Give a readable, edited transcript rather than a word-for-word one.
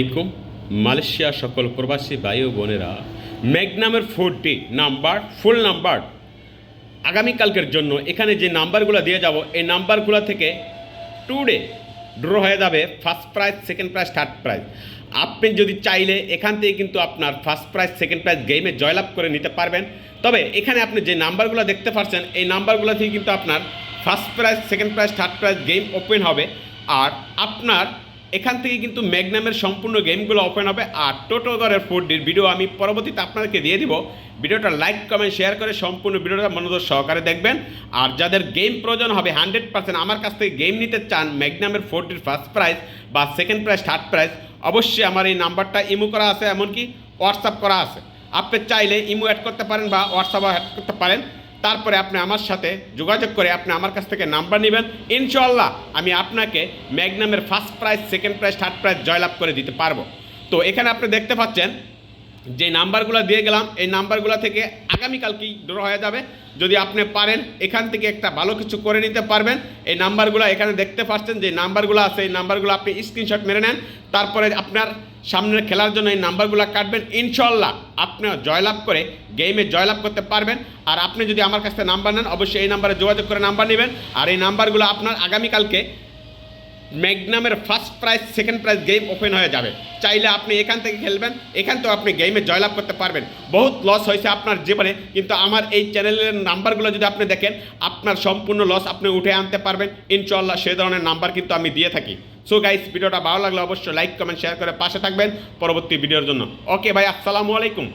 আলাইকুম মালয়েশিয়া সকল প্রবাসী ভাই ও বোনেরা ম্যাগনামের 4টি নাম্বার ফুল নাম্বার আগামীকালকের জন্য এখানে যে নাম্বারগুলো দিয়ে যাব এই নাম্বারগুলো থেকে টুডে ড্র হয়ে যাবে first prize second prize third prize. আপনি যদি চাইলে এখান থেকে কিন্তু আপনার ফার্স্ট প্রাইজ সেকেন্ড প্রাইজ গেমে জয়লাভ করে নিতে পারবেন। তবে এখানে আপনি যে নাম্বারগুলো দেখতে পাচ্ছেন এই নাম্বারগুলো থেকে কিন্তু আপনার first prize second prize third prize game open হবে। আর আপনার এখান থেকে কিন্তু ম্যাগনামের সম্পূর্ণ গেমগুলো ওপেন হবে। আর টোটোগড়ের 4ডির ভিডিও আমি পরবর্তীতে আপনাদেরকে দিয়ে দিব। ভিডিওটা লাইক কমেন্ট শেয়ার করে সম্পূর্ণ ভিডিওটা মনোযোগ সহকারে দেখবেন। আর যাদের গেম প্রয়োজন হবে 100% আমার কাছ থেকে গেম নিতে চান ম্যাগনামের 4ডির ফার্স্ট প্রাইজ বা সেকেন্ড প্রাইজ থার্ড প্রাইজ, অবশ্যই আমার এই নাম্বারটা ইমো করা আছে, এমনকি হোয়াটসঅ্যাপ করা আছে। আপনি চাইলে ইমো অ্যাড করতে পারেন বা হোয়াটসঅ্যাপ অ্যাড করতে পারেন। তারপরে আপনি আমার সাথে যোগাযোগ করে আপনি আমার কাছ থেকে নাম্বার নেবেন। ইনশাআল্লাহ আমি আপনাকে ম্যাগনামের first prize second prize third prize জয়লাভ করে দিতে পারবো। তো এখানে আপনি দেখতে পাচ্ছেন যে নাম্বারগুলো দিয়ে গেলাম এই নাম্বারগুলো থেকে আগামীকালকেই ড্র হয়ে যাবে। যদি আপনি পারেন এখান থেকে একটা ভালো কিছু করে নিতে পারবেন। এই নাম্বারগুলো এখানে দেখতে পাচ্ছেন যে নাম্বারগুলো আছে এই নাম্বারগুলো আপনি স্ক্রিনশট মেরে নেন। তারপরে আপনার সামনে খেলার জন্য এই নাম্বারগুলো কাটবেন। ইনশাআল্লাহ আপনি জয়লাভ করে গেমে জয়লাভ করতে পারবেন। আর আপনি যদি আমার কাছ থেকে নাম্বার নেন অবশ্যই এই নাম্বারে যোগাযোগ করে নাম্বার নেবেন। আর এই নাম্বারগুলো আপনার আগামীকালকে ম্যাগনামের first prize second prize game open হয়ে যাবে। চাইলে আপনি এখান থেকে খেলবেন, এখান থেকে আপনি গেমে জয়লাভ করতে পারবেন। বহুত লস হয়েছে আপনার জীবনে, কিন্তু আমার এই চ্যানেলের নাম্বারগুলো যদি আপনি দেখেন আপনার সম্পূর্ণ লস আপনি উঠে আনতে পারবেন ইনশাআল্লাহ। সেই ধরনের নাম্বার কিন্তু আমি দিয়ে থাকি। সো গাইস, ভিডিওটা ভালো লাগলে অবশ্যই লাইক কমেন্ট শেয়ার করে পাশে থাকবেন পরবর্তী ভিডিওর জন্য। ওকে ভাই, আসসালামু আলাইকুম।